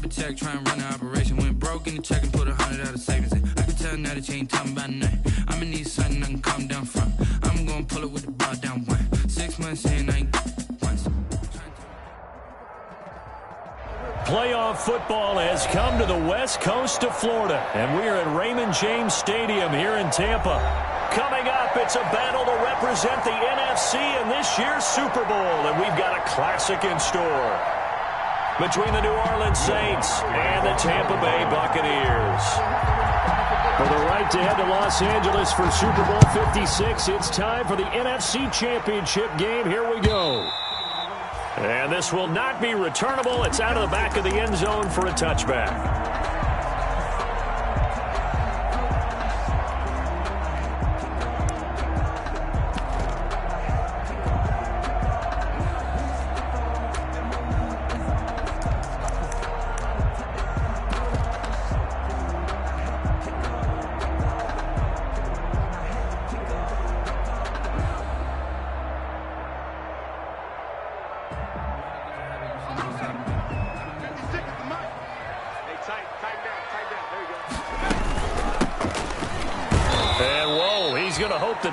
protect, try and run the operation. Went broke in the check and put 100 out of savings in. I can tell now that you ain't talking about nothing. I'ma need something I can calm down from. I'm gonna pull it with the bar down one. 6 months in, I ain't once. Playoff football has come to the west coast of Florida, and we're at Raymond James Stadium here in Tampa. Coming up, it's a battle to represent the NFC in this year's Super Bowl, and we've got a classic in store between the New Orleans Saints and the Tampa Bay Buccaneers. For the right to head to Los Angeles for Super Bowl 56, it's time for the NFC Championship game. Here we go. And this will not be returnable. It's out of the back of the end zone for a touchback.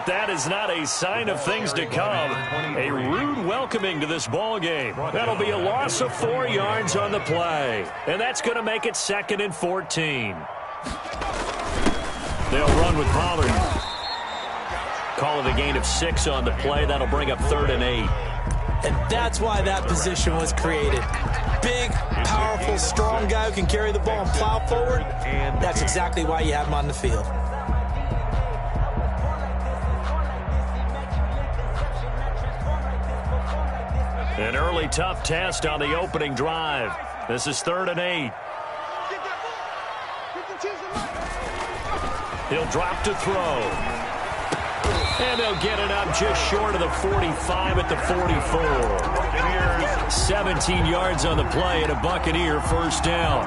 That is not a sign of things to come. A rude welcoming to this ball game. That'll be a loss of 4 yards on the play. And that's going to make it 2nd and 14. They'll run with Pollard. Call it a gain of 6 on the play. That'll bring up 3rd and 8. And that's why that position was created. Big, powerful, strong guy who can carry the ball and plow forward. That's exactly why you have him on the field. An early tough test on the opening drive. This is 3rd and 8. He'll drop to throw. And they'll get it up just short of the 45 at the 44. 17 yards on the play and a Buccaneer first down.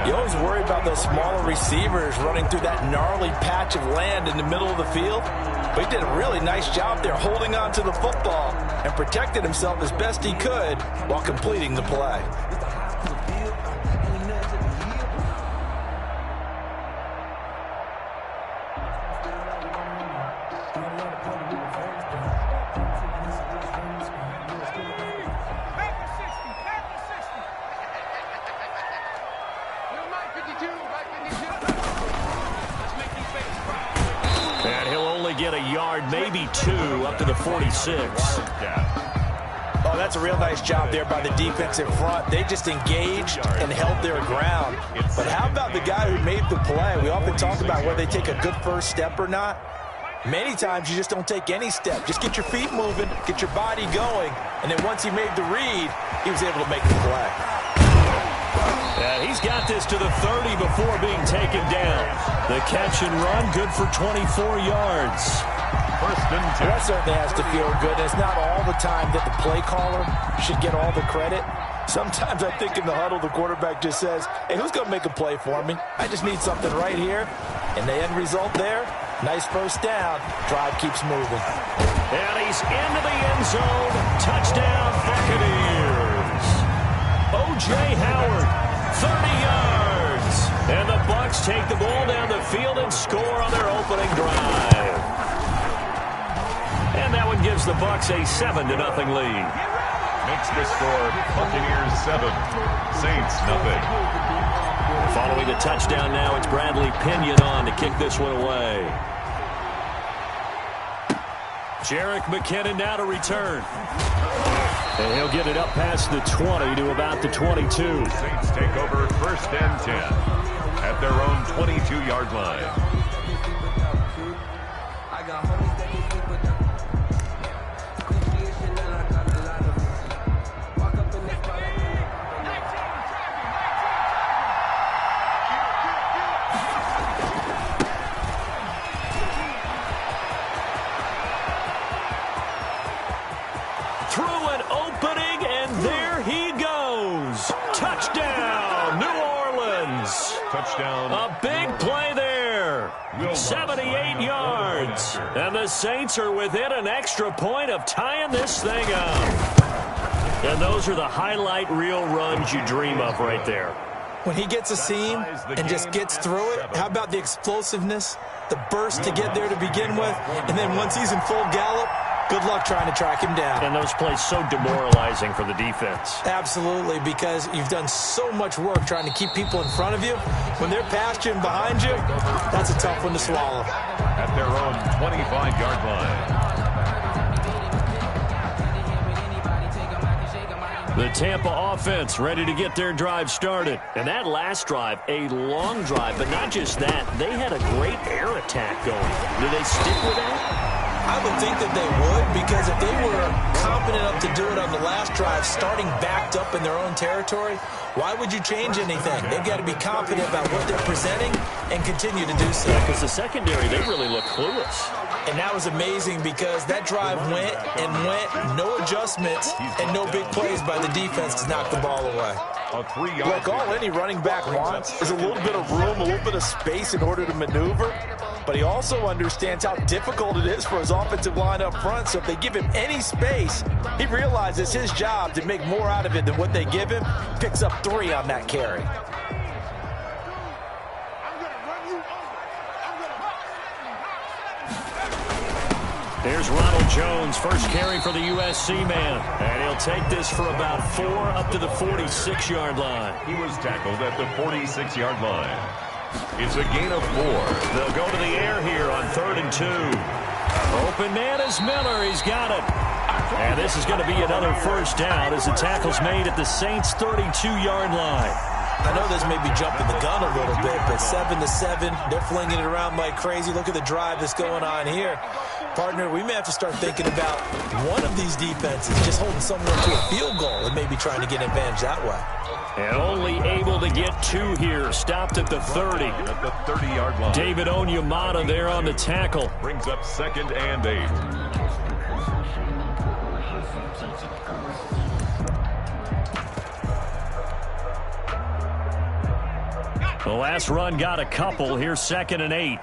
You always worry about those smaller receivers running through that gnarly patch of land in the middle of the field. But he did a really nice job there holding on to the football and protected himself as best he could while completing the play. Maybe 2 up to the 46. Oh, that's a real nice job there by the defensive front. They just engaged and held their ground. But how about the guy who made the play? We often talk about whether they take a good first step or not. Many times you just don't take any step. Just get your feet moving, get your body going, and then once he made the read, he was able to make the play. Yeah, he's got this to the 30 before being taken down. The catch and run, good for 24 yards. First and 10. That certainly has to feel good. It's not all the time that the play caller should get all the credit. Sometimes I think in the huddle, the quarterback just says, hey, who's going to make a play for me? I just need something right here. And the end result there, nice first down. Drive keeps moving. And he's into the end zone. Touchdown, Buccaneers. O.J. Howard, 30 yards. And the Bucs take the ball down the field and score on their opening drive. And that one gives the Bucs a 7-0 lead. Makes the score Buccaneers 7, Saints nothing. Following the touchdown now, it's Bradley Pinion on to kick this one away. Jerick McKinnon now to return. And he'll get it up past the 20 to about the 22. Saints take over 1st and 10 at their own 22-yard line. Touchdown. A big play there. 78 yards. And the Saints are within an extra point of tying this thing up. And those are the highlight reel runs you dream of right there. When he gets a seam and just gets through it, how about the explosiveness, the burst to get there to begin with, and then once he's in full gallop, good luck trying to track him down. And those plays so demoralizing for the defense. Absolutely, because you've done so much work trying to keep people in front of you. When they're past you and behind you, that's a tough one to swallow. At their own 25-yard line. The Tampa offense ready to get their drive started. And that last drive, a long drive, but not just that. They had a great air attack going. Do they stick with that? I would think that they would, because if they were confident enough to do it on the last drive, starting backed up in their own territory, why would you change anything? They've got to be confident about what they're presenting and continue to do so. Yeah, because the secondary, they really look clueless. And that was amazing because that drive went and went, no adjustments, and no big plays by the defense to knock the ball away. Look, all any running back wants is a little bit of room, a little bit of space in order to maneuver. But he also understands how difficult it is for his offensive line up front. So if they give him any space, he realizes his job to make more out of it than what they give him. Picks up 3 on that carry. There's Ronald Jones, first carry for the USC man. And he'll take this for about 4 up to the 46-yard line. He was tackled at the 46-yard line. It's a gain of 4. They'll go to the air here on 3rd and 2. Open man is Miller. He's got it. And this is going to be another first down as the tackle's made at the Saints' 32-yard line. I know this may be jumping the gun a little bit, but 7-7, they're flinging it around like crazy. Look at the drive that's going on here. Partner, we may have to start thinking about one of these defenses just holding someone to a field goal and maybe trying to get an advantage that way. And only able to get 2 here. Stopped at the 30. At the 30-yard line. David Onyemata there on the tackle. Brings up 2nd and 8. The last run got a couple. Here's 2nd and 8.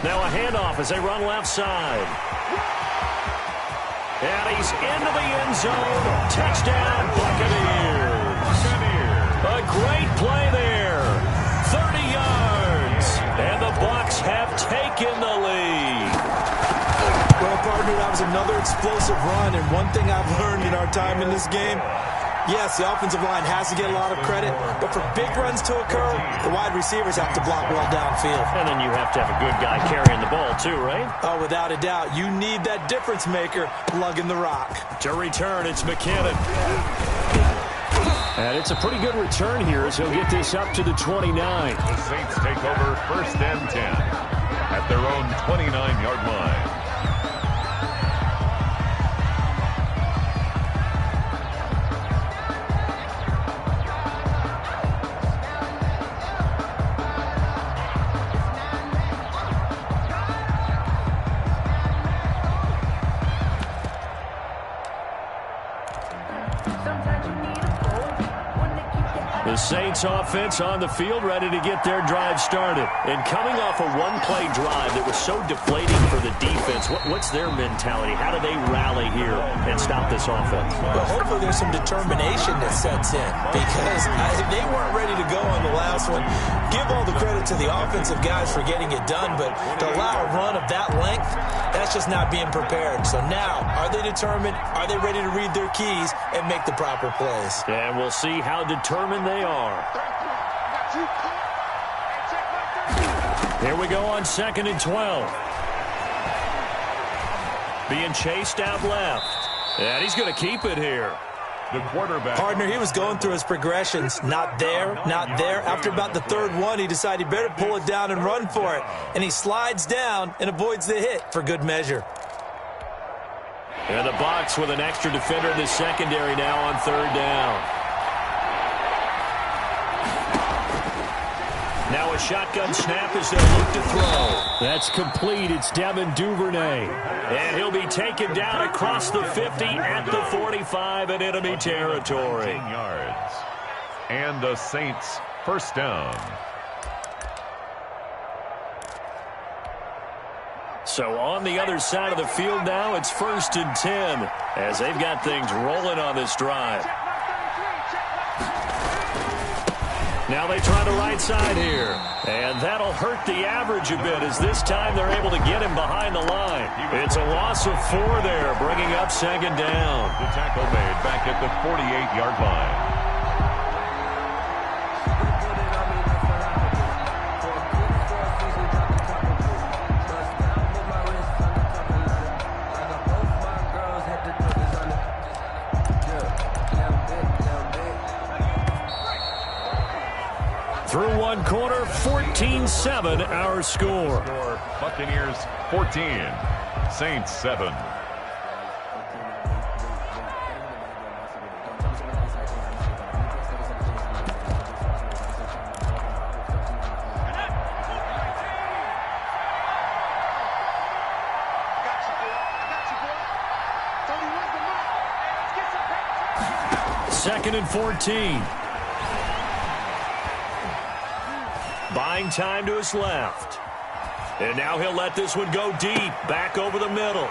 Now a handoff as they run left side. And he's into the end zone. Touchdown, Buccaneers. A great play there. 30 yards. And the Bucs have taken the lead. Well, partner, that was another explosive run. And one thing I've learned in our time in this game, yes, the offensive line has to get a lot of credit, but for big runs to occur, the wide receivers have to block well downfield. And then you have to have a good guy carrying the ball too, right? Oh, without a doubt. You need that difference maker lugging the rock. To return, it's McKinnon. And it's a pretty good return here as he'll get this up to the 29. The Saints take over 1st and 10 at their own 29-yard line. The Saints offense on the field ready to get their drive started. And coming off a one-play drive that was so deflating for the defense, what's their mentality? How do they rally here and stop this offense? Well, hopefully there's some determination that sets in because they weren't ready to go on the last one. Give all the credit to the offensive guys for getting it done, but to allow a run of that length, that's just not being prepared. So now, are they determined? Are they ready to read their keys and make the proper plays? And we'll see how determined they are. Here we go on 2nd and 12. Being chased out left. And he's going to keep it here. The quarterback. Partner, he was going through his progressions. Not there, not there. After about the 3rd one, he decided he better pull it down and run for it. And he slides down and avoids the hit for good measure. And the Bucs with an extra defender in the secondary now on 3rd down. Now a shotgun snap as they look to throw. That's complete. It's Devin Duvernay. And he'll be taken down across the 50 at the 45 in enemy territory. 14 yards. And the Saints first down. So on the other side of the field now, it's 1st and 10 as they've got things rolling on this drive. Now they try the right side here. And that'll hurt the average a bit as this time they're able to get him behind the line. It's a loss of 4 there, bringing up 2nd down. The tackle made back at the 48-yard line. Through one quarter, 14-7 our score. Buccaneers 14, Saints 7. Second and 14. Buying time to his left. And now he'll let this one go deep, back over the middle.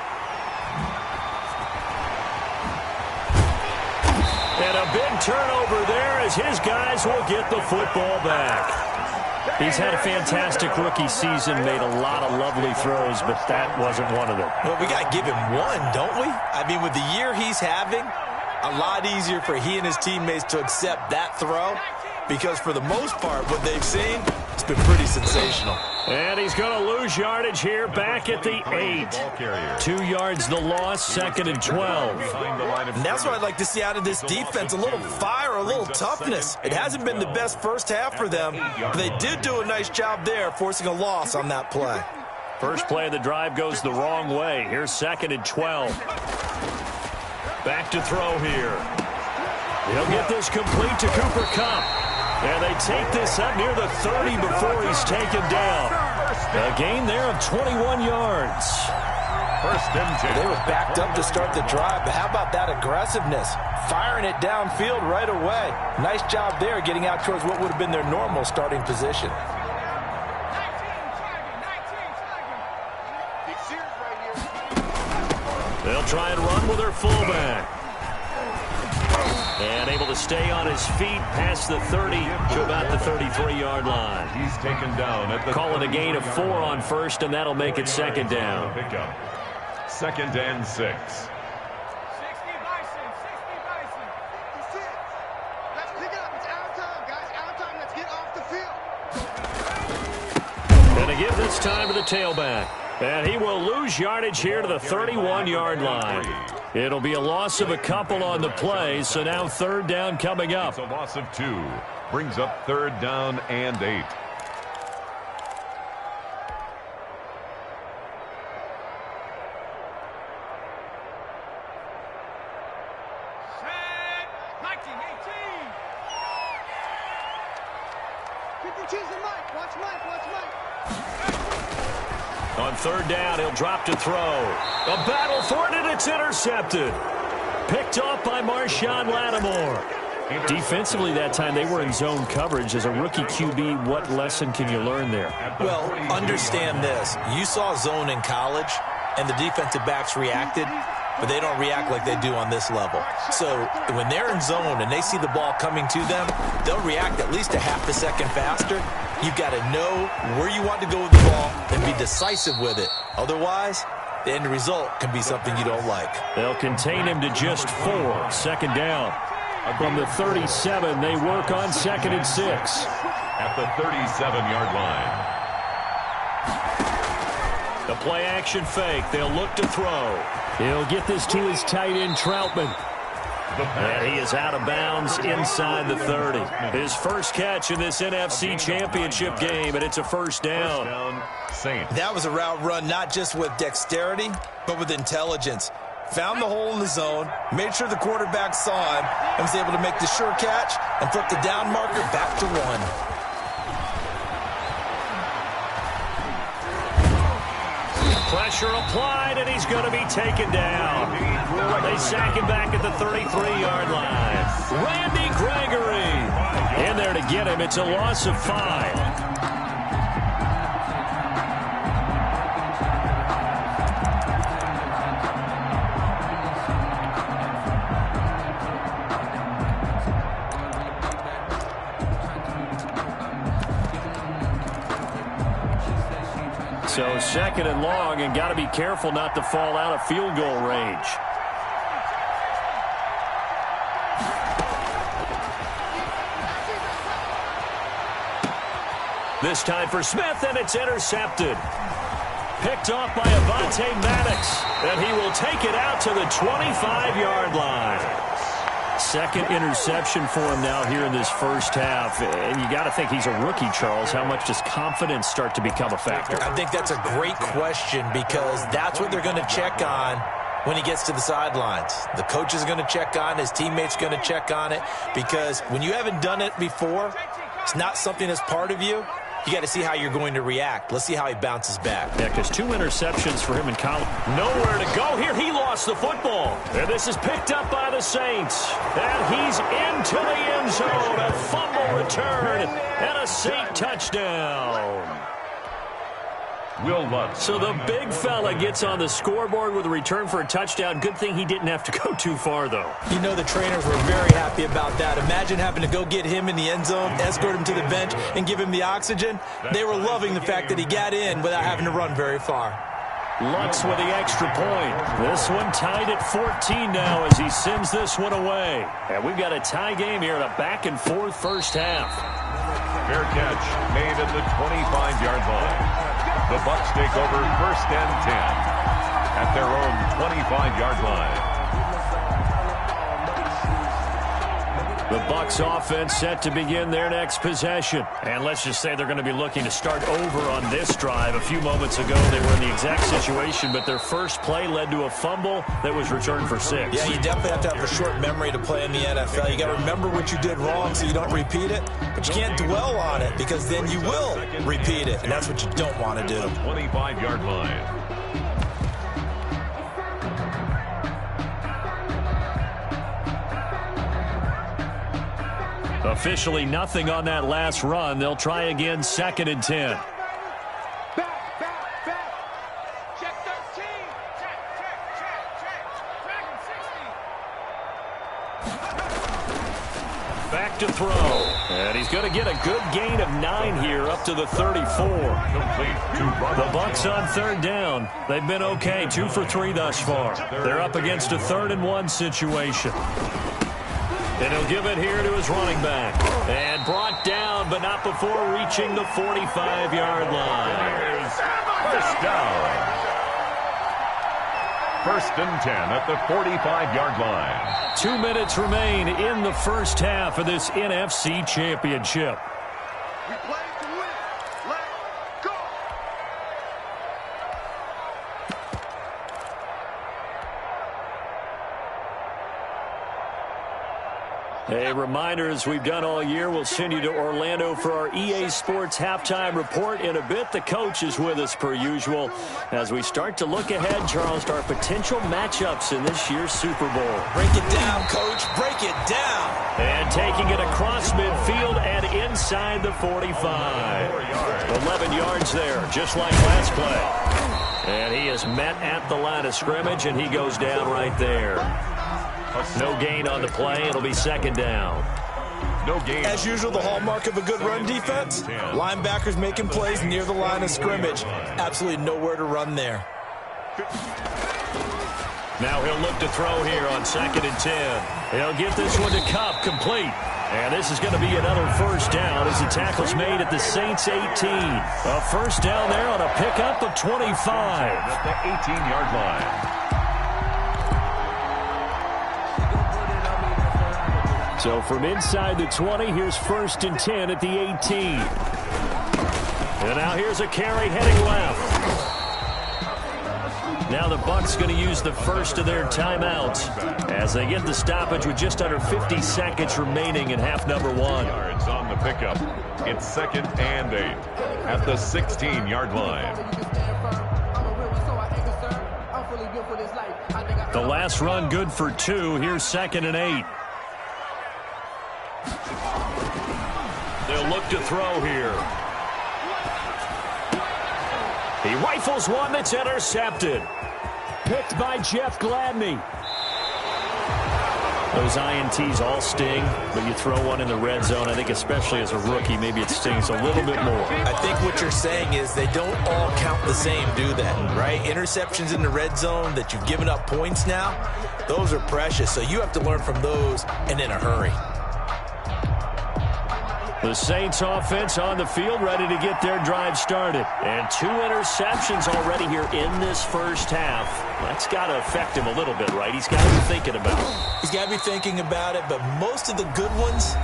And a big turnover there as his guys will get the football back. He's had a fantastic rookie season, made a lot of lovely throws, but that wasn't one of them. Well, we got to give him one, don't we? I mean, with the year he's having, a lot easier for he and his teammates to accept that throw because for the most part, what they've seen, it's been pretty sensational. And he's going to lose yardage here back at the 8. 2 yards the loss, 2nd and 12. And that's what I'd like to see out of this defense, a little fire, a little toughness. It hasn't been the best first half for them, but they did do a nice job there, forcing a loss on that play. First play of the drive goes the wrong way. Here's 2nd and 12. Back to throw here. He'll get this complete to Cooper Kupp. And they take this up near the 30 before he's taken down. A gain there of 21 yards. 1st and 10. They were backed up to start the drive, but how about that aggressiveness? Firing it downfield right away. Nice job there getting out towards what would have been their normal starting position. They'll try and run with their fullback. And able to stay on his feet past the 30 to about the 33-yard line. He's taken down at the Call it a gain of 4 on first, and that'll make it 2nd down. Pickup. 2nd and 6. 60 Bison. That's it. Let's pick it up. It's our time, guys. Our time. Let's get off the field. And to give this time to the tailback. And he will lose yardage here to the 31-yard line. It'll be a loss of a couple on the play, so now 3rd down coming up. It's a loss of 2. Brings up 3rd down and 8. Set. 1918. 52's the Mike. Watch Mike. On 3rd down, he'll drop to throw. A battle for it, and it's intercepted. Picked off by Marshawn Lattimore. Defensively that time, they were in zone coverage. As a rookie QB, what lesson can you learn there? Well, understand this. You saw zone in college, and the defensive backs reacted, but they don't react like they do on this level. So when they're in zone and they see the ball coming to them, they'll react at least a half a second faster. You've got to know where you want to go with the ball and be decisive with it. Otherwise, the end result can be something you don't like. They'll contain him to just 4. 2nd down. From the 37, they work on 2nd and 6. At the 37-yard line. The play action fake. They'll look to throw. He'll get this to his tight end, Troutman. And he is out of bounds inside the 30. His first catch in this NFC Championship game, and it's a 1st down. Saints. That was a route run not just with dexterity, but with intelligence. Found the hole in the zone, made sure the quarterback saw him, and was able to make the sure catch and flip the down marker back to 1. Pressure applied, and he's going to be taken down. They sack him back at the 33-yard line. Randy Gregory in there to get him. It's a loss of 5. second and long, and got to be careful not to fall out of field goal range. This time for Smith, and it's intercepted. Picked off by Avonte Maddox, and he will take it out to the 25-yard line. Second interception for him now here in this first half. And you got to think he's a rookie, Charles. How much does confidence start to become a factor? I think that's a great question because that's what they're going to check on when he gets to the sidelines. The coach is going to check on, his teammates going to check on it, because when you haven't done it before, it's not something that's part of you. You got to see how you're going to react. Let's see how he bounces back. Yeah, because 2 interceptions for him in college. Nowhere to go here. He lost the football. And this is picked up by the Saints. And he's into the end zone. A fumble return and a Saint touchdown. Will Lutz. So the big fella gets on the scoreboard with a return for a touchdown. Good thing he didn't have to go too far, though. You know the trainers were very happy about that. Imagine having to go get him in the end zone, escort him to the bench, and give him the oxygen. They were loving the fact that he got in without having to run very far. Lutz with the extra point. This one tied at 14 now as he sends this one away. And we've got a tie game here in a back-and-forth first half. Fair catch made at the 25-yard line. The Bucs take over first and 10 at their own 25-yard line. The Bucs offense set to begin their next possession. And let's just say they're going to be looking to start over on this drive. A few moments ago, they were in the exact situation, but their first play led to a fumble that was returned for 6. Yeah, you definitely have to have a short memory to play in the NFL. You got to remember what you did wrong so you don't repeat it, but you can't dwell on it because then you will repeat it, and that's what you don't want to do. 25-yard line. Officially nothing on that last run. They'll try again, 2nd and 10. Back. Check 13. Check. Back to throw. And he's going to get a good gain of 9 here up to the 34. The Bucs on 3rd down. They've been okay, 2 for 3 thus far. They're up against a 3rd and 1 situation. And he'll give it here to his running back. And brought down, but not before reaching the 45-yard line. First down. 1st and 10 at the 45-yard line. 2 minutes remain in the first half of this NFC Championship. We play to win. Let's go. A reminder, as we've done all year, we'll send you to Orlando for our EA Sports halftime report. In a bit, the coach is with us per usual as we start to look ahead, Charles, to our potential matchups in this year's Super Bowl. Break it down, Coach. Break it down. And taking it across midfield and inside the 45. 11 yards there, just like last play. And he is met at the line of scrimmage, and he goes down right there. No gain on the play. It'll be 2nd down. No gain. As usual, the hallmark of a good run defense, linebackers making plays near the line of scrimmage. Absolutely nowhere to run there. Now he'll look to throw here on 2nd and 10. He'll get this one to Kupp, complete. And this is going to be another first down as the tackle's made at the Saints 18. A first down there on a pickup of 25. At the 18-yard line. So from inside the 20, here's 1st and 10 at the 18. And now here's a carry heading left. Now the Bucs going to use the first of their timeouts as they get the stoppage with just under 50 seconds remaining in half number 1. Yards on the pickup. It's 2nd and 8 at the 16-yard line. The last run good for 2. Here's 2nd and 8. They'll look to throw here. He rifles one that's intercepted. Picked by Jeff Gladney. Those INTs all sting, but you throw one in the red zone, I think especially as a rookie, maybe it stings a little bit more. I think what you're saying is they don't all count the same, do they? Right? Interceptions in the red zone that you've given up points now, those are precious. So you have to learn from those and in a hurry. The Saints offense on the field, ready to get their drive started. And 2 interceptions already here in this first half. That's got to affect him a little bit, right? He's got to be thinking about it. He's got to be thinking about it, but most of the good ones,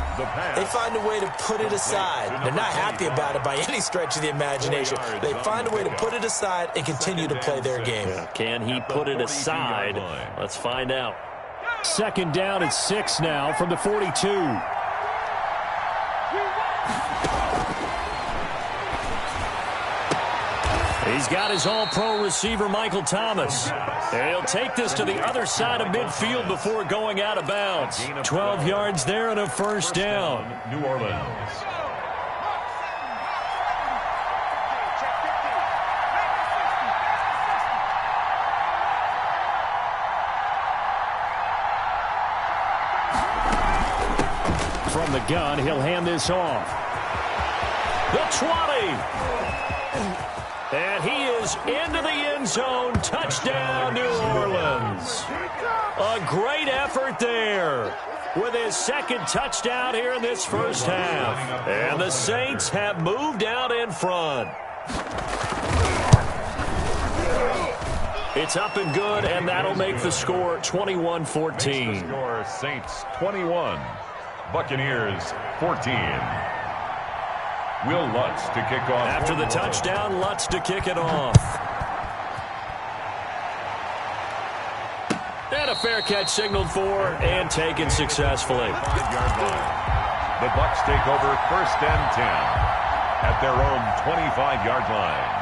they find a way to put it aside. They're not happy about it by any stretch of the imagination. They find a way to put it aside and continue to play their game. Can he put it aside? Let's find out. Second down at 6 now from the 42. He's got his all-pro receiver, Michael Thomas. And he'll take this to the other side of midfield before going out of bounds. 12 yards there and a first down. New Orleans. From the gun, he'll hand this off. The 20. And he is into the end zone. Touchdown, New Orleans. A great effort there with his second touchdown here in this first half. And the Saints have moved out in front. It's up and good, and that'll make the score 21-14. Score Saints 21, Buccaneers 14. Will Lutz to kick off. After the touchdown, Lutz to kick it off. And a fair catch signaled for and taken successfully. 5-yard line. The Bucs take over 1st and 10 at their own 25-yard line.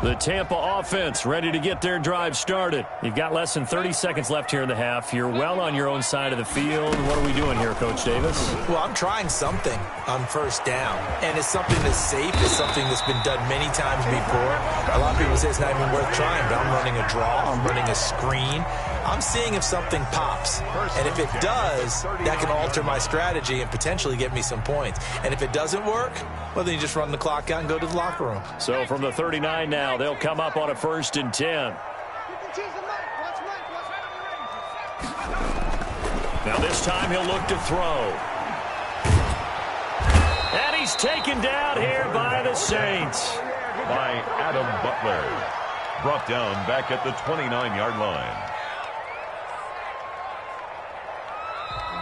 The Tampa offense ready to get their drive started. You've got less than 30 seconds left here in the half. You're well on your own side of the field. What are we doing here, Coach Davis? Well, I'm trying something on first down, and it's something that's safe. It's something that's been done many times before. A lot of people say it's not even worth trying, but I'm running a draw. I'm running a screen. I'm seeing if something pops, and if it does, that can alter my strategy and potentially get me some points. And if it doesn't work, well, then you just run the clock out and go to the locker room. So from the 39 now, they'll come up on a 1st and 10. Now this time he'll look to throw. And he's taken down here by the Saints. By Adam Butler. Brought down back at the 29-yard line.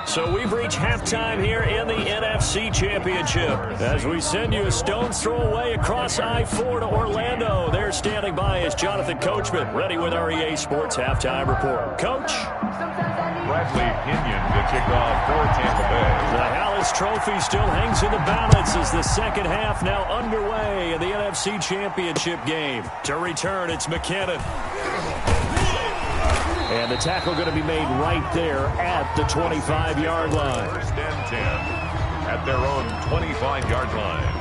So we've reached halftime here in the NFC Championship. As we send you a stone's throw away across I-4 to Orlando. There standing by is Jonathan Coachman, ready with our EA Sports Halftime Report. Coach? Bradley Pinion to kick off for Tampa Bay. The Hallis Trophy still hangs in the balance as the second half now underway in the NFC Championship game. To return, it's McKinnon. And the tackle going to be made right there at the 25-yard line. 1st and 10 at their own 25-yard line.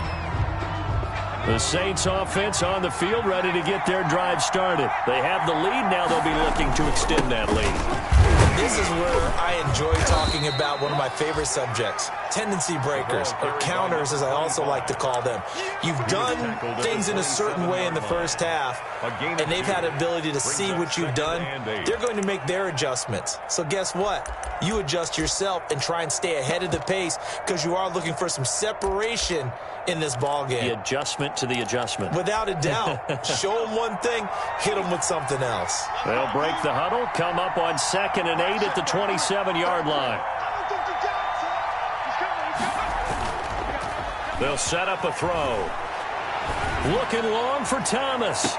The Saints offense on the field ready to get their drive started. They have the lead. Now they'll be looking to extend that lead. This is where I enjoy talking about one of my favorite subjects, tendency breakers, or counters as I also like to call them. You've done things in a certain way in the first half, and they've had the ability to see what you've done. They're going to make their adjustments. So guess what? You adjust yourself and try and stay ahead of the pace because you are looking for some separation in this ball game. The adjustment to the adjustment. Without a doubt. Show them one thing, hit them with something else. They'll break the huddle, come up on 2nd and 8 at the 27-yard line. They'll set up a throw. Looking long for Thomas.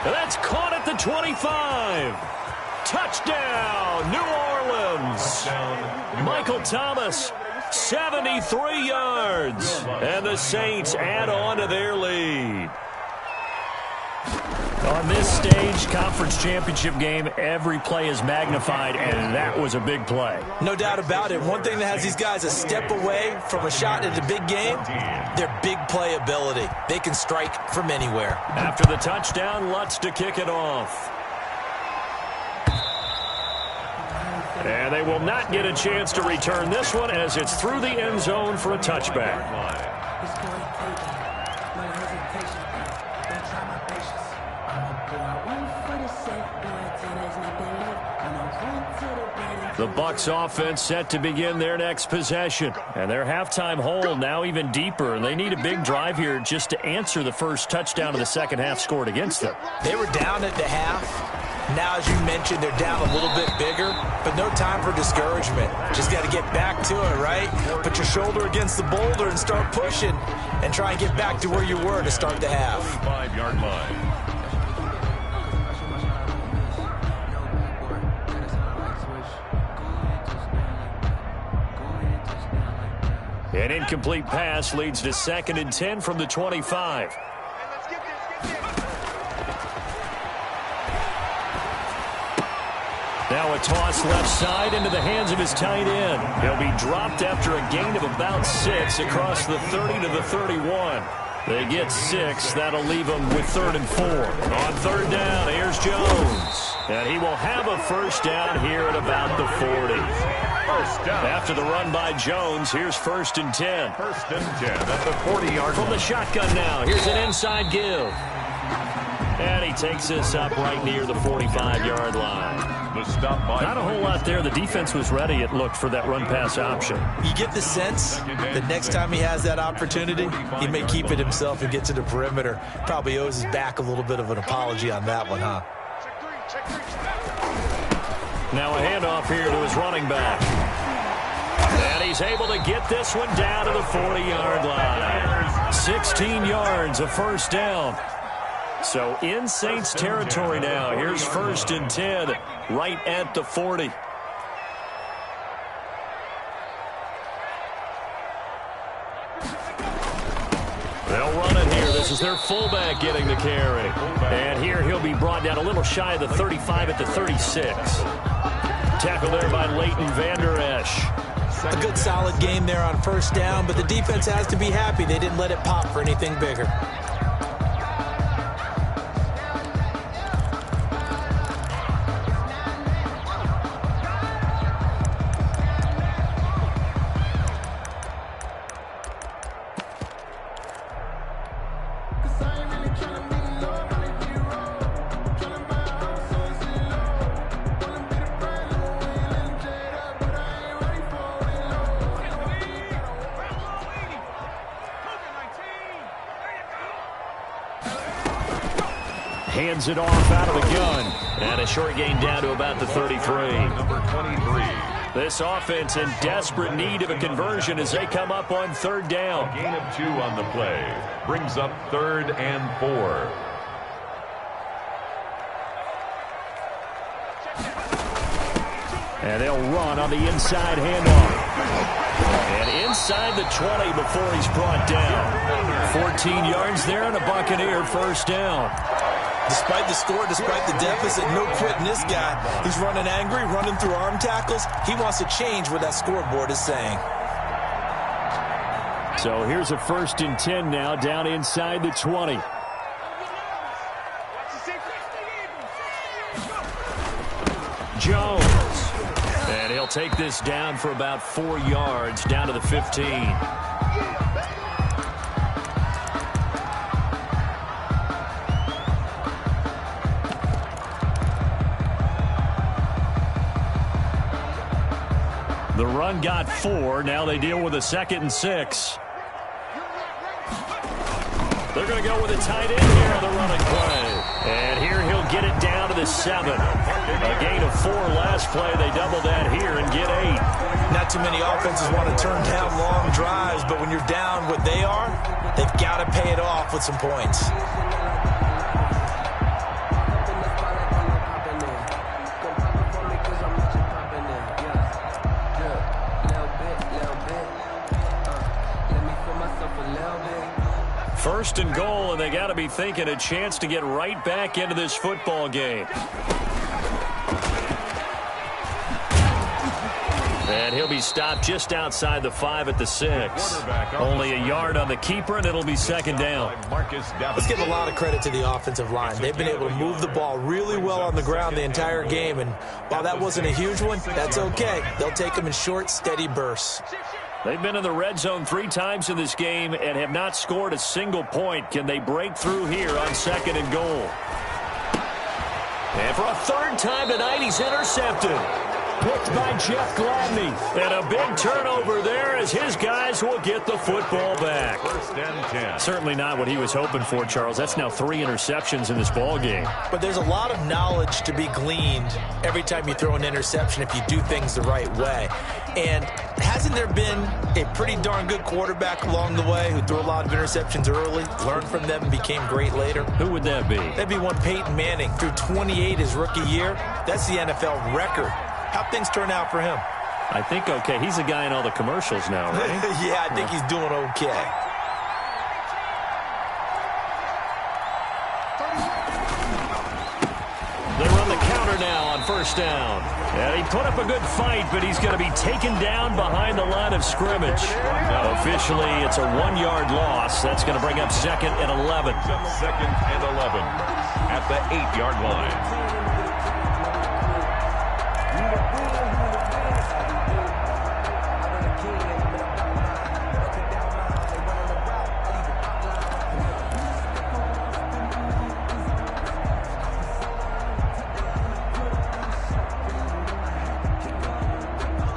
That's caught at the 25. Touchdown, New Orleans. Michael Thomas, 73 yards. And the Saints add on to their lead. On this stage, conference championship game, every play is magnified, and that was a big play. No doubt about it. One thing that has these guys a step away from a shot in the big game, their big play ability. They can strike from anywhere. After the touchdown, Lutz to kick it off. And they will not get a chance to return this one as it's through the end zone for a touchback. The Bucs offense set to begin their next possession. And their halftime hole now even deeper. And they need a big drive here just to answer the first touchdown of the second half scored against them. They were down at the half. Now, as you mentioned, they're down a little bit bigger, but no time for discouragement. Just got to get back to it, right? Put your shoulder against the boulder and start pushing and try and get back to where you were to start the half. 5-yard line. An incomplete pass leads to 2nd and 10 from the 25. Now a toss left side into the hands of his tight end. He'll be dropped after a gain of about 6 across the 30 to the 31. They get 6. That'll leave them with 3rd and 4. On 3rd down, here's Jones. And he will have a first down here at about the 40. First down. After the run by Jones, here's 1st and 10. 1st and 10 at the 40-yard From line. the shotgun now, here's an inside give. And he takes this up right near the 45-yard line. The stop by. Not a whole lot there. The defense was ready, it looked, for that run-pass option. You get the sense that next time he has that opportunity, he may keep it himself and get to the perimeter. Probably owes his back a little bit of an apology on that one, huh? Now a handoff here to his running back. And he's able to get this one down to the 40-yard line. 16 yards, a first down. So in Saints territory now. Here's 1st and 10 right at the 40. They'll run it here. This is their fullback getting the carry. And here he'll be brought down a little shy of the 35 at the 36. Tackle there by Leighton Vander Esch. A good solid game there on 1st down, but the defense has to be happy they didn't let it pop for anything bigger. Hands it off out of the gun. And a short gain down to about the 33. Number 23. This offense in desperate need of a conversion as they come up on 3rd down. Gain of 2 on the play. Brings up 3rd and 4. And they'll run on the inside handoff. And inside the 20 before he's brought down. 14 yards there and a Buccaneer first down. Despite the score, despite the deficit, no quitting this guy. He's running angry, running through arm tackles. He wants to change what that scoreboard is saying. So here's a 1st and 10 now down inside the 20. Jones. And he'll take this down for about 4 yards down to the 15. The run got 4. Now they deal with a 2nd and 6. They're going to go with a tight end here on the running play. And here he'll get it down to the 7. A gain of 4 last play. They double that here and get 8. Not too many offenses want to turn down long drives, but when you're down what they are, they've got to pay it off with some points. First and goal, and they got to be thinking a chance to get right back into this football game. And he'll be stopped just outside the 5 at the 6. Only a yard on the keeper, and it'll be second down. Let's give a lot of credit to the offensive line. They've been able to move the ball really well on the ground the entire game, and while that wasn't a huge one, that's okay. They'll take them in short, steady bursts. They've been in the red zone 3 times in this game and have not scored a single point. Can they break through here on second and goal? And for a 3rd time tonight, he's intercepted. Picked by Jeff Gladney. And a big turnover there as his guys will get the football back. First and 10. Certainly not what he was hoping for, Charles. That's now 3 interceptions in this ball game. But there's a lot of knowledge to be gleaned every time you throw an interception if you do things the right way. And hasn't there been a pretty darn good quarterback along the way who threw a lot of interceptions early, learned from them, and became great later? Who would that be? That'd be one Peyton Manning. Threw 28 his rookie year. That's the NFL record. How'd things turn out for him? I think okay. He's a guy in all the commercials now, right? Yeah, I think he's doing okay. They run the counter now on first down. And he put up a good fight, but he's going to be taken down behind the line of scrimmage. Officially, it's a 1-yard loss. That's going to bring up second and 11. Second and 11 at the 8-yard line.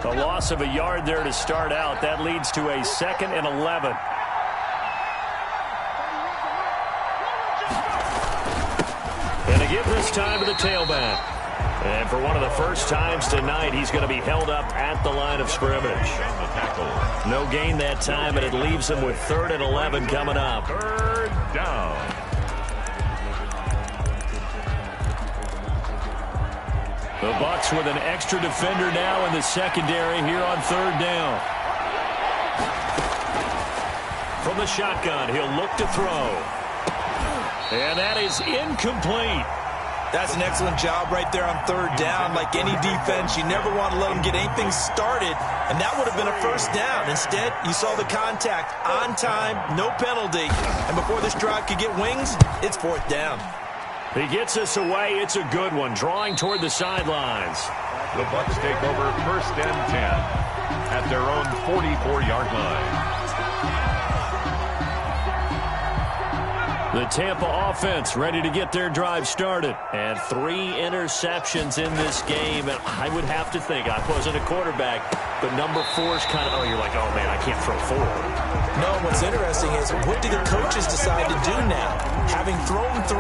A loss of a yard there to start out. That leads to a second and 11. And to give this time to the tailback. And for one of the first times tonight, he's going to be held up at the line of scrimmage. No gain that time, and it leaves him with 3rd and 11 coming up. 3rd down. The Bucs with an extra defender now in the secondary here on 3rd down. From the shotgun, he'll look to throw. And that is incomplete. That's an excellent job right there on 3rd down. Like any defense, you never want to let them get anything started, and that would have been a first down. Instead, you saw the contact on time, no penalty, and before this drive could get wings, it's 4th down. He gets us away. It's a good one, drawing toward the sidelines. The Bucs take over 1st and 10 at their own 44-yard line. The Tampa offense ready to get their drive started. And 3 interceptions in this game. And I would have to think, I wasn't a quarterback, but number 4 is kind of, you're like, oh, man, I can't throw 4. No, what's interesting is what do the coaches decide to do now? Having thrown 3,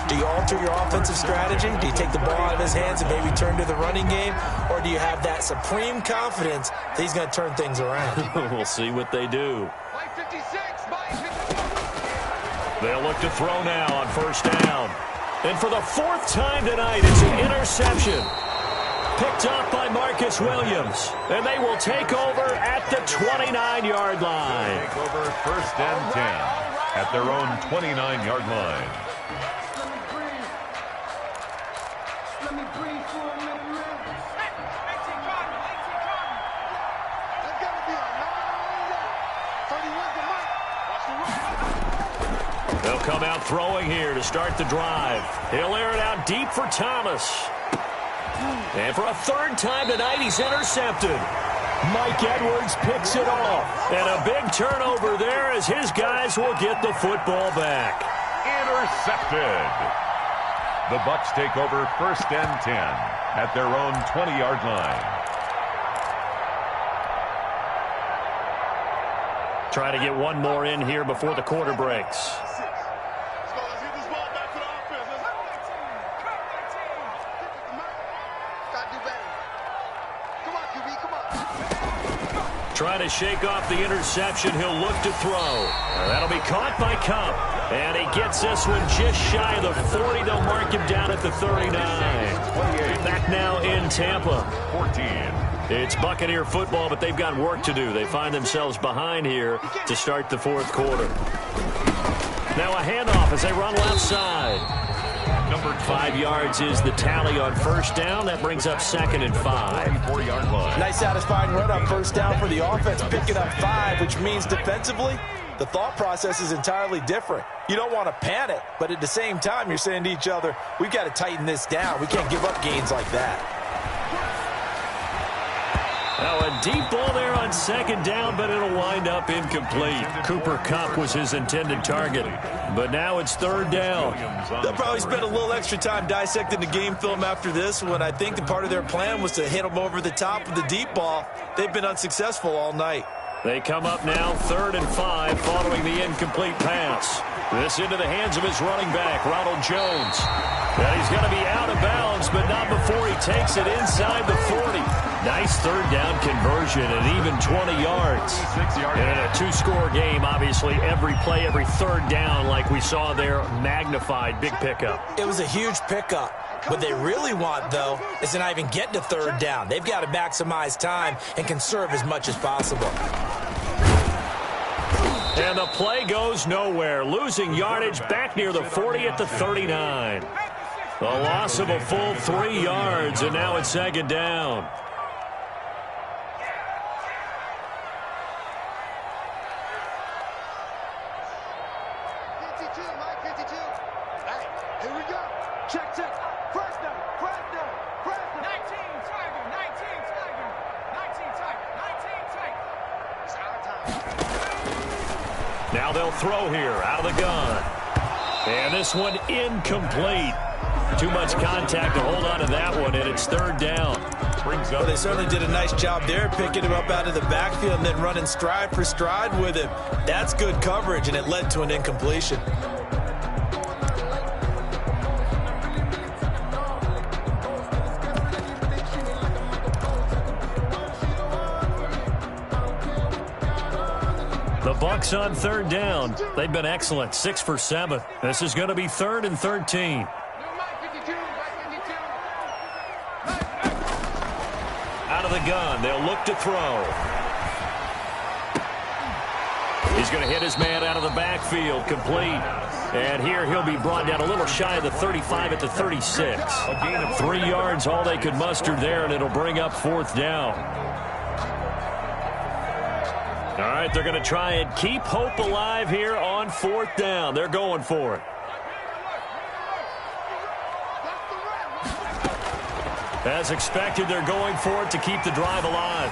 do you alter your offensive strategy? Do you take the ball out of his hands and maybe turn to the running game? Or do you have that supreme confidence that he's going to turn things around? We'll see what they do. They'll look to throw now on 1st down. And for the 4th time tonight, it's an interception. Picked up by Marcus Williams. And they will take over at the 29-yard line. Take over 1st and 10 at their own 29-yard line. Let me breathe for a minute, man. That's got to be a long walk. 31's the mic. Watch the run. They'll come out throwing here to start the drive. He'll air it out deep for Thomas. And for a 3rd time tonight, he's intercepted. Mike Edwards picks it off. And a big turnover there as his guys will get the football back. Intercepted. The Bucs take over 1st and 10 at their own 20-yard line. Try to get one more in here before the quarter breaks. Trying to shake off the interception. He'll look to throw. That'll be caught by Cup. And he gets this one just shy of the 40. They'll mark him down at the 39. Back now in Tampa. 14. It's Buccaneer football, but they've got work to do. They find themselves behind here to start the 4th quarter. Now a handoff as they run left side. Number 5 yards is the tally on first down. That brings up 2nd and 5. 4-yard line. Nice satisfying run on first down for the offense, picking up 5, which means defensively, the thought process is entirely different. You don't want to panic, but at the same time, you're saying to each other, we've got to tighten this down. We can't give up gains like that. Now a deep ball there on 2nd down, but it'll wind up incomplete. Cooper Kupp was his intended target, but now it's 3rd down. They'll probably spend a little extra time dissecting the game film after this one. I think the part of their plan was to hit them over the top with the deep ball. They've been unsuccessful all night. They come up now 3rd and 5 following the incomplete pass. This into the hands of his running back, Ronald Jones. And he's going to be out of bounds, but not before he takes it inside the 40. Nice 3rd down conversion and even 20 yards. And in a 2-score game, obviously, every play, every 3rd down, like we saw there, magnified. Big pickup. It was a huge pickup. What they really want, though, is to not even get to 3rd down. They've got to maximize time and conserve as much as possible. And the play goes nowhere. Losing yardage back near the 40 at the 39. A loss of a full 3 yards, and now it's 2nd down. Now they'll throw here out of the gun. And this one incomplete. Too much contact to hold on to that one, and it's 3rd down. Well, they certainly did a nice job there, picking him up out of the backfield and then running stride for stride with him. That's good coverage, and it led to an incompletion. The Bucs on 3rd down. They've been excellent, 6 for 7. This is going to be 3rd and 13. Out of the gun, they'll look to throw. He's going to hit his man out of the backfield, complete. And here he'll be brought down a little shy of the 35 at the 36. A gain of 3 yards, all they could muster there, and it'll bring up 4th down. All right, they're going to try and keep hope alive here on 4th down. They're going for it. As expected, they're going for it to keep the drive alive.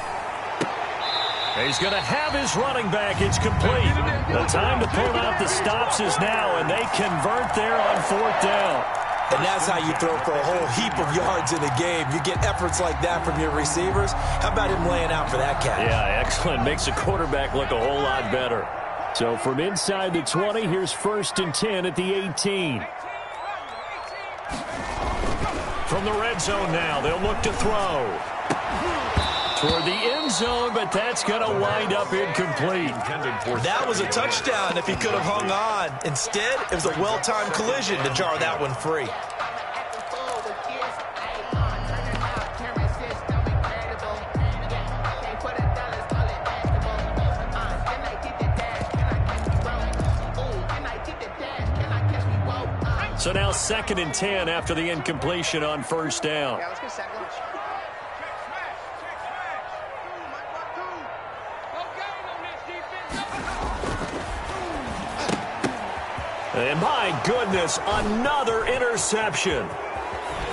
He's going to have his running back. It's complete. The time to pull out the stops is now, and they convert there on 4th down. And that's how you throw for a whole heap of yards in a game. You get efforts like that from your receivers. How about him laying out for that catch? Yeah, excellent. Makes the quarterback look a whole lot better. So from inside the 20, here's 1st and 10 at the 18. From the red zone now, they'll look to throw. Toward the end zone, but that's going to wind up incomplete. That was a touchdown if he could have hung on. Instead, it was a well-timed collision to jar that one free. So now 2nd and 10 after the incompletion on 1st down. Yeah, let's go second. And my goodness, another interception.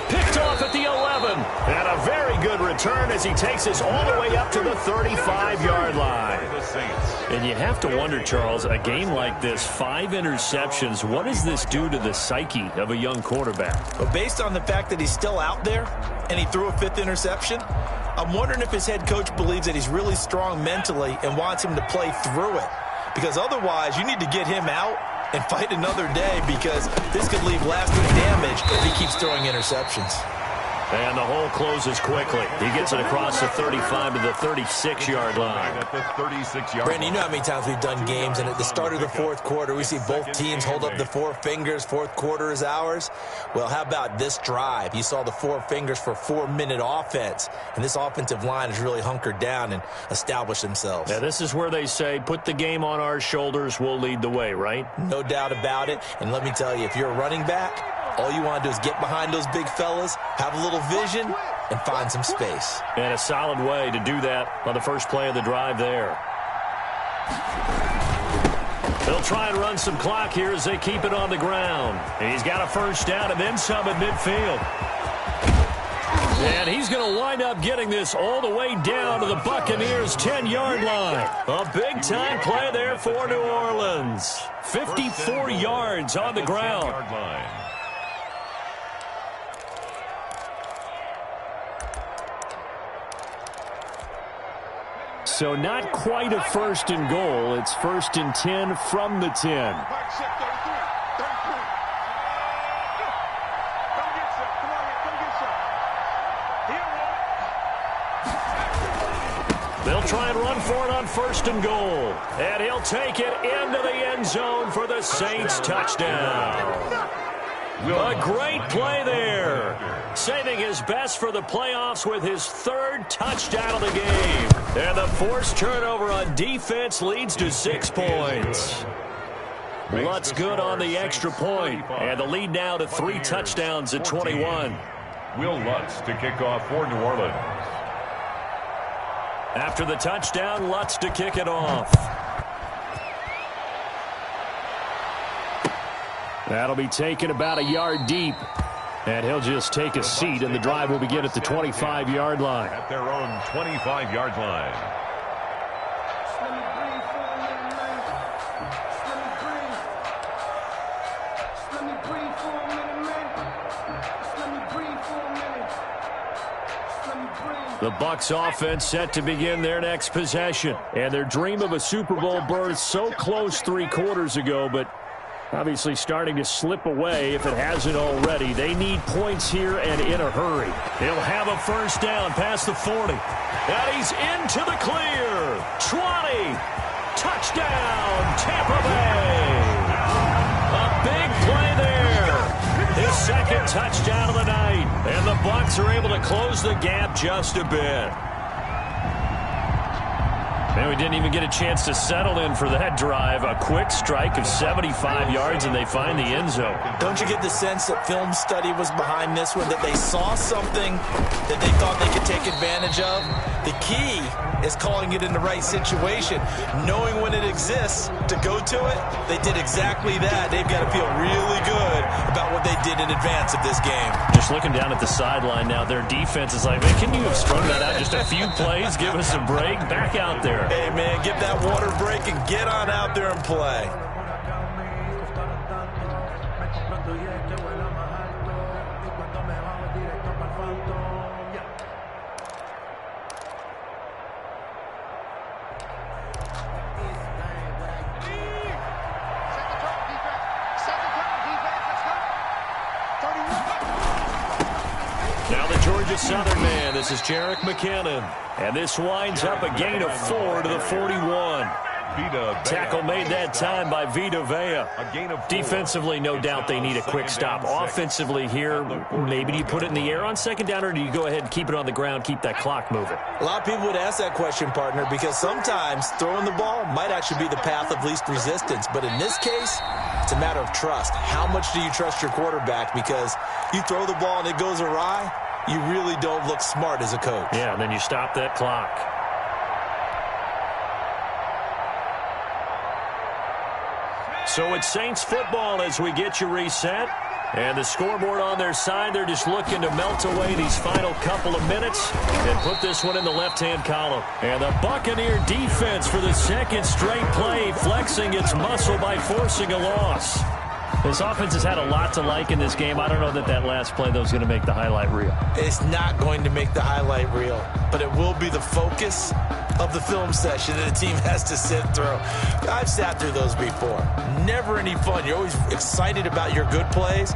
Picked off at the 11. And a very good return as he takes us all the way up to the 35-yard line. And you have to wonder, Charles, a game like this, 5 interceptions, what does this do to the psyche of a young quarterback? But based on the fact that he's still out there and he threw a 5th interception, I'm wondering if his head coach believes that he's really strong mentally and wants him to play through it. Because otherwise, you need to get him out and fight another day, because this could leave lasting damage if he keeps throwing interceptions. And the hole closes quickly. He gets it across the 35 to the 36-yard line. At the 36-yard Brandon, you know how many times we've done games, and at the start of the fourth quarter, we see both teams hold up the four fingers, fourth quarter is ours. Well, how about this drive? You saw the four fingers for 4-minute offense, and this offensive line has really hunkered down and established themselves. Yeah, this is where they say, put the game on our shoulders, we'll lead the way, right? No doubt about it, and let me tell you, if you're a running back, all you want to do is get behind those big fellas, have a little vision, and find some space. And a solid way to do that on the first play of the drive there. They'll try and run some clock here as they keep it on the ground. He's got a first down and then some at midfield. And he's going to wind up getting this all the way down to the Buccaneers' 10-yard line. A big-time play there for New Orleans. 54 yards on the ground. So not quite a first and goal. It's first and 10 from the 10. They'll try and run for it on first and goal. And he'll take it into the end zone for the Saints touchdown. A great play there. Saving his best for the playoffs with his third touchdown of the game. And the forced turnover on defense leads to 6 points. Lutz good on the extra point. And the lead now to 3 touchdowns at 21. Will Lutz to kick off for New Orleans. After the touchdown, Lutz to kick it off. That'll be taken about a yard deep. And he'll just take a seat, and the drive will begin at the 25-yard line. At their own 25-yard line. The Bucs offense set to begin their next possession. And their dream of a Super Bowl berth so close 3 quarters ago, but obviously starting to slip away if it hasn't already. They need points here and in a hurry. He'll have a first down past the 40. And he's into the clear. 20. Touchdown, Tampa Bay. A big play there. His second touchdown of the night. And the Bucs are able to close the gap just a bit. And we didn't even get a chance to settle in for that drive. A quick strike of 75 yards, and they find the end zone. Don't you get the sense that film study was behind this one, that they saw something that they thought they could take advantage of? The key is calling it in the right situation, knowing when it exists to go to it. They did exactly that. They've got to feel really good about what they did in advance of this game. Just looking down at the sideline now, their defense is like, man, can you have strung that out just a few plays? Give us a break. Back out there. Hey, man, get that water break and get on out there and play. Now the Georgia Southern man, this is Jerick McKinnon. And this winds up a gain of 4 to the 41. Tackle made that time by Vita Vea. Defensively, no doubt they need a quick stop. Offensively here, maybe do you put it in the air on second down, or do you go ahead and keep it on the ground, keep that clock moving? A lot of people would ask that question, partner, because sometimes throwing the ball might actually be the path of least resistance. But in this case, it's a matter of trust. How much do you trust your quarterback? Because you throw the ball and it goes awry, you really don't look smart as a coach. Yeah, and then you stop that clock. So it's Saints football as we get you reset. And the scoreboard on their side, they're just looking to melt away these final couple of minutes and put this one in the left-hand column. And the Buccaneer defense for the second straight play, flexing its muscle by forcing a loss. This offense has had a lot to like in this game. I don't know that that last play, though, is going to make the highlight reel. It's not going to make the highlight reel, but it will be the focus of the film session that a team has to sit through. I've sat through those before. Never any fun. You're always excited about your good plays,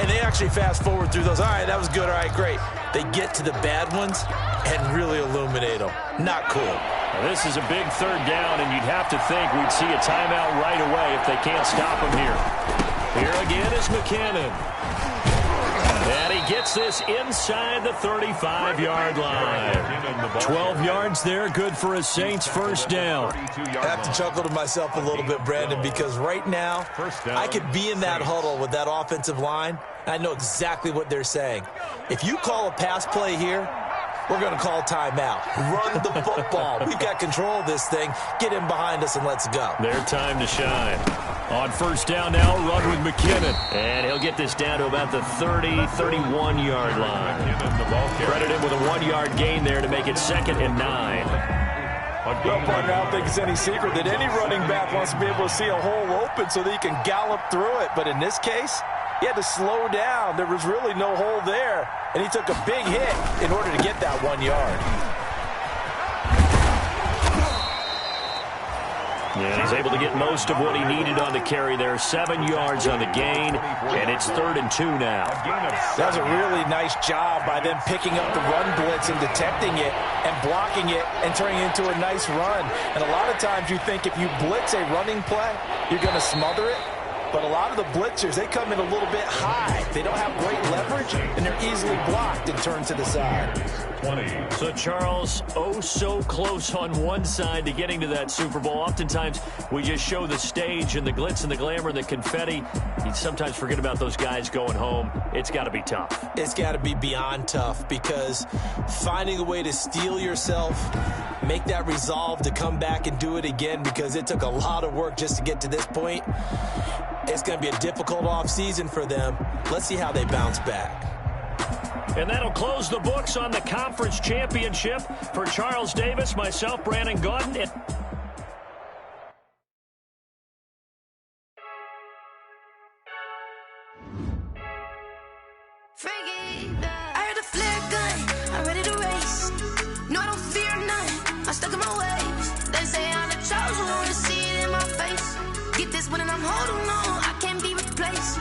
And they actually fast forward through those. All right, that was good. All right, great. They get to the bad ones and really illuminate them. Not cool. Now, this is a big third down, and you'd have to think we'd see a timeout right away if they can't stop him here. Here again is McKinnon. And he gets this inside the 35-yard line. 12 yards there, good for a Saints first down. I have to chuckle to myself a little bit, Brandon, because right now I could be in that huddle with that offensive line. I know exactly what they're saying. If you call a pass play here, we're going to call timeout. Run the football. We've got control of this thing. Get in behind us and let's go. Their time to shine. On first down now, run with McKinnon. And he'll get this down to about the 30-31-yard line. Credit him with a 1-yard gain there to make it 2nd and 9. Well, partner, I don't think it's any secret that any running back wants to be able to see a hole open so that he can gallop through it. But in this case, he had to slow down. There was really no hole there, and he took a big hit in order to get that 1 yard. Yeah, he's able to get most of what he needed on the carry there. 7 yards on the gain, and it's 3rd and 2 now. That was a really nice job by them picking up the run blitz and detecting it and blocking it and turning it into a nice run. And a lot of times you think if you blitz a running play, you're going to smother it. But a lot of the blitzers, they come in a little bit high. They don't have great leverage, and they're easily blocked and turned to the side. So, Charles, oh so close on one side to getting to that Super Bowl. Oftentimes, we just show the stage and the glitz and the glamour and the confetti. You sometimes forget about those guys going home. It's got to be tough. It's got to be beyond tough because finding a way to steel yourself, make that resolve to come back and do it again because it took a lot of work just to get to this point. It's going to be a difficult offseason for them. Let's see how they bounce back. And that'll close the books on the conference championship. For Charles Davis, myself, Brandon Gaudin. I heard a flare gun, I'm ready to race. No, I don't fear none, I'm stuck in my ways. They say I'm the chosen one, to see it in my face. Get this one and I'm holding on, I can't be replaced.